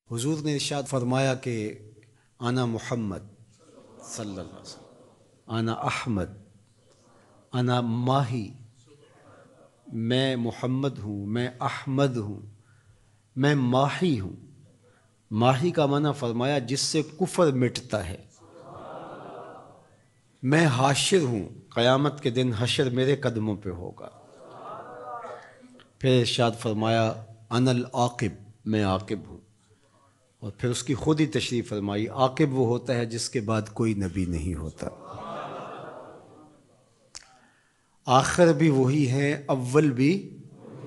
حضور نے ارشاد فرمایا کہ انا محمد صلی اللہ علیہ وسلم، انا احمد، انا ماہی، میں محمد ہوں، میں احمد ہوں، میں ماہی ہوں۔ ماہی کا معنی فرمایا جس سے کفر مٹتا ہے۔ میں حاشر ہوں، قیامت کے دن حشر میرے قدموں پہ ہوگا۔ پھر ارشاد فرمایا انا العاقب، میں عاقب ہوں، اور پھر اس کی خود ہی تشریح فرمائی عاقب وہ ہوتا ہے جس کے بعد کوئی نبی نہیں ہوتا۔ آخر بھی وہی ہے، اول بھی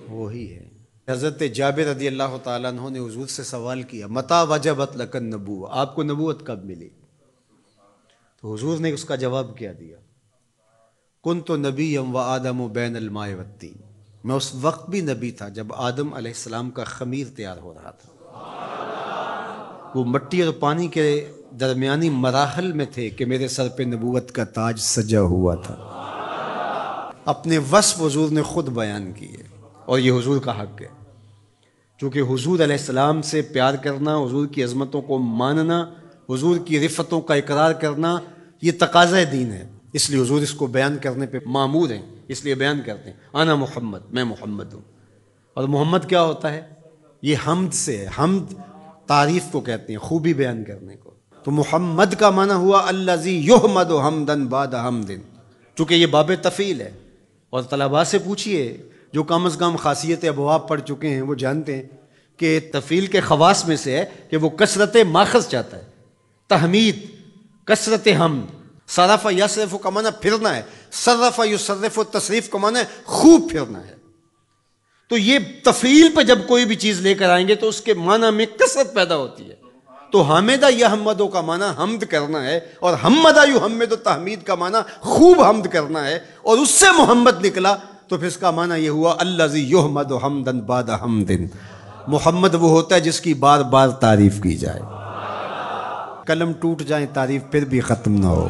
وہی ہے۔ حضرت جابر رضی اللہ تعالیٰ عنہ نے حضور سے سوال کیا متی وجبت لک النبوۃ، آپ کو نبوت کب ملی؟ تو حضور نے اس کا جواب کیا دیا، کنت نبیا وآدم بین الماء والطین، میں اس وقت بھی نبی تھا جب آدم علیہ السلام کا خمیر تیار ہو رہا تھا۔ وہ مٹی اور پانی کے درمیانی مراحل میں تھے کہ میرے سر پہ نبوت کا تاج سجا ہوا تھا۔ اپنے وصف حضور نے خود بیان کیے، اور یہ حضور کا حق ہے، چونکہ حضور علیہ السلام سے پیار کرنا، حضور کی عظمتوں کو ماننا، حضور کی رفتوں کا اقرار کرنا، یہ تقاضۂ دین ہے۔ اس لیے حضور اس کو بیان کرنے پہ مامور ہیں، اس لیے بیان کرتے ہیں انا محمد، میں محمد ہوں۔ اور محمد کیا ہوتا ہے؟ یہ حمد سے ہے، حمد تعریف کو کہتے ہیں، خوبی بیان کرنے کو۔ تو محمد کا معنی ہوا الذی یحمد حمدا بعد حمد، چونکہ یہ باب تفعیل ہے۔ اور طلباء سے پوچھئے جو کم از کم خاصیت ابواب پڑھ چکے ہیں، وہ جانتے ہیں کہ تفعیل کے خواص میں سے ہے کہ وہ کثرت ماخذ چاہتا ہے، تحمید، کثرت حمد۔ صرف یصرف کا معنی پھرنا ہے، صرف یصرف تصریف کا معنی خوب پھرنا ہے۔ تو یہ تفعیل پہ جب کوئی بھی چیز لے کر آئیں گے تو اس کے معنی میں کثرت پیدا ہوتی ہے۔ تو حامدہ یحمدو کا معنی حمد کرنا ہے، اور حمدہ یحمد تحمید کا معنی خوب حمد کرنا ہے، اور اس سے محمد نکلا تو پھر اس کا معنی یہ ہوا الذی یحمد حمدا بعد حمد۔ محمد وہ ہوتا ہے جس کی بار بار تعریف کی جائے۔ قلم ٹوٹ جائیں تعریف پھر بھی ختم نہ ہو،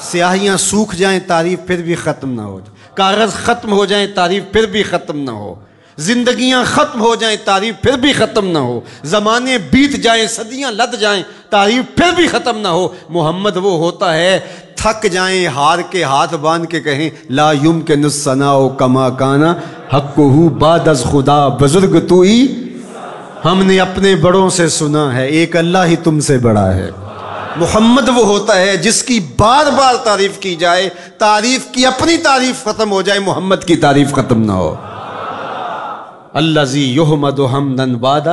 سیاہیاں سوکھ جائیں تعریف پھر بھی ختم نہ ہو، کاغذ ختم ہو جائیں تعریف پھر بھی ختم نہ ہو، زندگیاں ختم ہو جائیں تعریف پھر بھی ختم نہ ہو، زمانے بیت جائیں، صدیاں لد جائیں تعریف پھر بھی ختم نہ ہو۔ محمد وہ ہوتا ہے تھک جائیں ہار کے ہاتھ باندھ کے کہیں لا یمکن الثناء کما کان حقہ بعد از خدا، بزرگ تو ہی ہم نے اپنے بڑوں سے سنا ہے، ایک اللہ ہی تم سے بڑا ہے۔ محمد وہ ہوتا ہے جس کی بار بار تعریف کی جائے، تعریف کی اپنی تعریف ختم ہو جائے، محمد کی تعریف ختم نہ ہو۔ الذی یحمد حمدا بعد،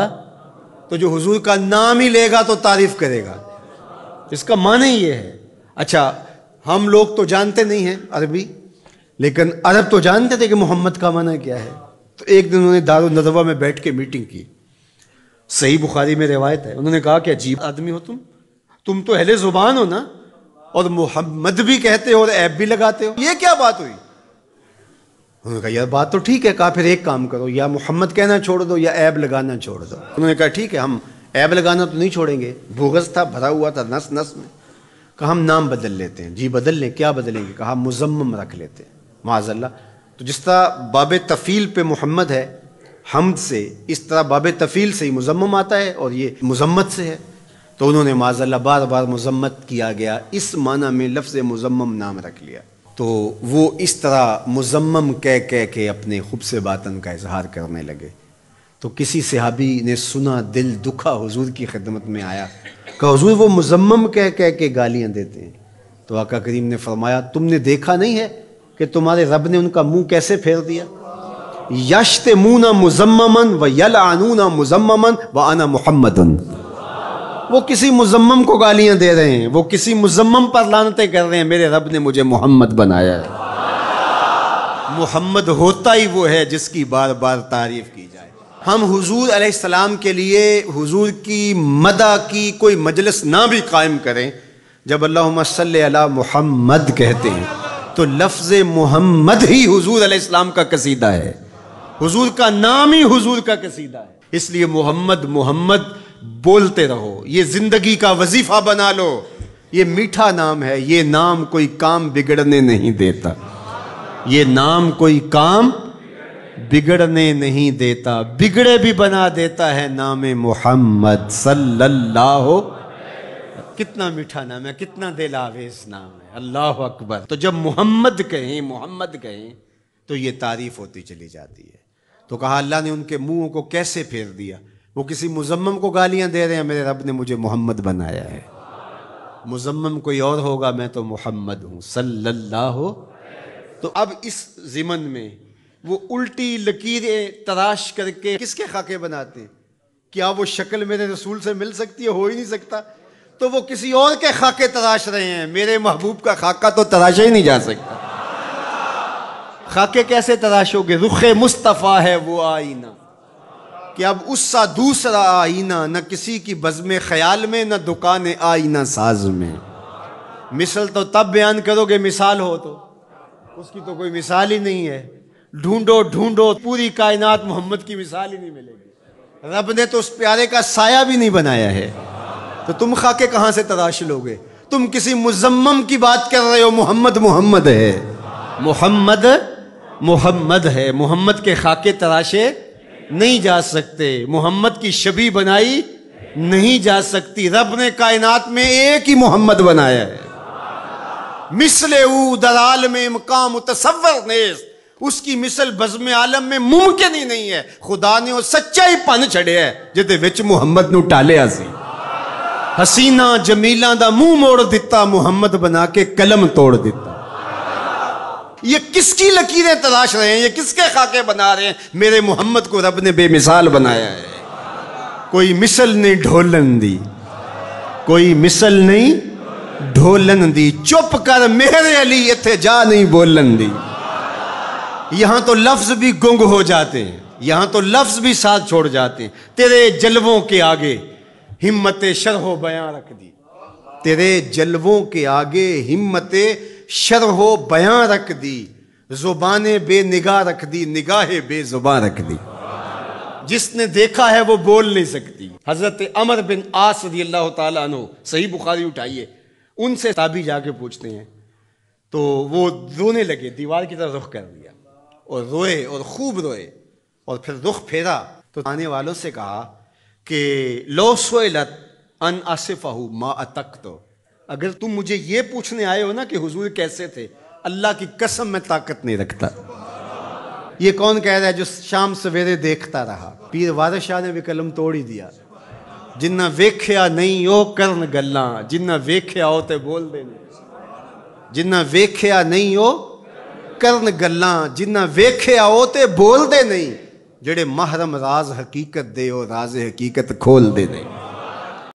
تو جو حضور کا نام ہی لے گا تو تعریف کرے گا، اس کا معنی یہ ہے۔ اچھا ہم لوگ تو جانتے نہیں ہیں عربی، لیکن عرب تو جانتے تھے کہ محمد کا معنی کیا ہے۔ تو ایک دن انہوں نے دارالندوہ میں بیٹھ کے میٹنگ کی، صحیح بخاری میں روایت ہے، انہوں نے کہا کہ عجیب آدمی ہو تم تو اہل زبان ہو نا، اور محمد بھی کہتے ہو اور عیب بھی لگاتے ہو، یہ کیا بات ہوئی؟ انہوں نے کہا یار بات تو ٹھیک ہے، کہا پھر ایک کام کرو، یا محمد کہنا چھوڑ دو یا عیب لگانا چھوڑ دو۔ انہوں نے کہا ٹھیک ہے، ہم عیب لگانا تو نہیں چھوڑیں گے، بغض تھا، بھرا ہوا تھا نس نس میں۔ کہا ہم نام بدل لیتے ہیں۔ جی بدل لیں، کیا بدلیں گے؟ کہا مزمم رکھ لیتے ہیں، معاذ اللہ۔ تو جس طرح باب تفعیل پہ محمد ہے حمد سے، اس طرح باب تفعیل سے ہی مزمم آتا ہے، اور یہ مذمت سے ہے۔ تو انہوں نے معاذ اللہ بار بار مذمت کیا گیا، اس معنی میں لفظ مزمم نام رکھ لیا۔ تو وہ اس طرح مزمم کہہ کے اپنے خبث باطن کا اظہار کرنے لگے۔ تو کسی صحابی نے سنا، دل دکھا، حضور کی خدمت میں آیا کہ حضور وہ مزمم کہہ کے گالیاں دیتے ہیں۔ تو آقا کریم نے فرمایا تم نے دیکھا نہیں ہے کہ تمہارے رب نے ان کا منہ کیسے پھیر دیا؟ یشتمون مزمما ویلعنون مزمما وانا محمد۔ وہ کسی مزمم کو گالیاں دے رہے ہیں، وہ کسی مزمم پر لعنتیں کر رہے ہیں، میرے رب نے مجھے محمد بنایا ہے۔ محمد ہوتا ہی وہ ہے جس کی بار بار تعریف کی جائے۔ ہم حضور علیہ السلام کے لیے حضور کی مدح کی کوئی مجلس نہ بھی قائم کریں، جب اللہم صلی علی محمد کہتے ہیں تو لفظ محمد ہی حضور علیہ السلام کا قصیدہ ہے، حضور کا نام ہی حضور کا قصیدہ ہے۔ اس لیے محمد محمد بولتے رہو، یہ زندگی کا وظیفہ بنا لو۔ یہ میٹھا نام ہے، یہ نام کوئی کام بگڑنے نہیں دیتا، یہ نام کوئی کام بگڑنے نہیں دیتا، بگڑے بھی بنا دیتا ہے نام محمد صلی اللہ۔ کتنا میٹھا نام ہے، کتنا دل آویز نام ہے، اللہ اکبر۔ تو جب محمد کہیں تو یہ تعریف ہوتی چلی جاتی ہے۔ تو کہا اللہ نے ان کے منہوں کو کیسے پھیر دیا، وہ کسی مزمم کو گالیاں دے رہے ہیں، میرے رب نے مجھے محمد بنایا ہے، مزمم کوئی اور ہوگا، میں تو محمد ہوں صلی اللہ۔ تو اب اس ضمن میں وہ الٹی لکیریں تراش کر کے کس کے خاکے بناتے ہیں؟ کیا وہ شکل میرے رسول سے مل سکتی ہے؟ ہو ہی نہیں سکتا، تو وہ کسی اور کے خاکے تراش رہے ہیں، میرے محبوب کا خاکہ تو تراشا ہی نہیں جا سکتا۔ خاکے کیسے تراشو گے؟ رخ مصطفیٰ ہے وہ آئینہ، کہ اب اس سا دوسرا آئینہ نہ کسی کی بزم خیال میں، نہ دکان آئینہ ساز میں۔ مثل تو تب بیان کرو گے مثال ہو تو، اس کی تو کوئی مثال ہی نہیں ہے۔ ڈھونڈو پوری کائنات، محمد کی مثال ہی نہیں ملے گی۔ رب نے تو اس پیارے کا سایہ بھی نہیں بنایا ہے، تو تم خاکے کہاں سے تراش لو گے؟ تم کسی مزمم کی بات کر رہے ہو، محمد ہے، محمد ہے۔ محمد کے خاکے تراشے نہیں جا سکتے، محمد کی شبیہ بنائی نہیں جا سکتی۔ رب نے کائنات میں ایک ہی محمد بنایا ہے، مثل او در عالم مقام متصور نیز، اس کی مثل بزم عالم میں ممکن ہی نہیں ہے۔ خدا نے وہ سچا ہی پن چھڑیا ہے جہدے وچ محمد نو ٹالیا سی۔ حسینہ جمیلاں دا منہ موڑ دیتا، محمد بنا کے قلم توڑ دیتا۔ یہ کس کی لکیریں تلاش رہے ہیں؟ یہ کس کے خاکے بنا رہے ہیں؟ میرے محمد کو رب نے بے مثال بنایا ہے۔ کوئی مثل نہیں ڈھولن دی، کوئی مثل نہیں ڈھولن دی، چپ کر میرے علی اتھے جا نہیں بولن دی۔ یہاں تو لفظ بھی گنگ ہو جاتے ہیں، یہاں تو لفظ بھی ساتھ چھوڑ جاتے ہیں۔ تیرے جلووں کے آگے ہمت شرح و بیاں رکھ دی، تیرے جلووں کے آگے ہمت شرح و بیاں رکھ دی، زبان بے نگاہ رکھ دی، نگاہ بے زباں رکھ دی۔ جس نے دیکھا ہے وہ بول نہیں سکتی۔ حضرت عمر بن عاص رضی اللہ تعالیٰ عنہ، صحیح بخاری اٹھائیے، ان سے تابعی جا کے پوچھتے ہیں، تو وہ رونے لگے، دیوار کی طرف رخ کر دیا اور روئے اور خوب روئے، اور پھر رخ پھیرا تو آنے والوں سے کہا کہ لو سئلت ان اصفہ ما اتقت، اگر تم مجھے یہ پوچھنے آئے ہو نا کہ حضور کیسے تھے، اللہ کی قسم میں طاقت نہیں رکھتا۔ یہ کون کہہ رہا ہے جو شام سویرے دیکھتا رہا؟ پیر وارث شاہ نے بھی قلم توڑ ہی دیا۔ جنہ ویکھیا نہیں او کرن گلاں، جنہ ویکھیا ہو تے بول دے نہیں، جنہ ویکھیا نہیں او کرن گلاں، جنہ ویکھیا ہو تے بول دے نہیں، جڑے محرم راز حقیقت دے او راز حقیقت کھول دے نہیں۔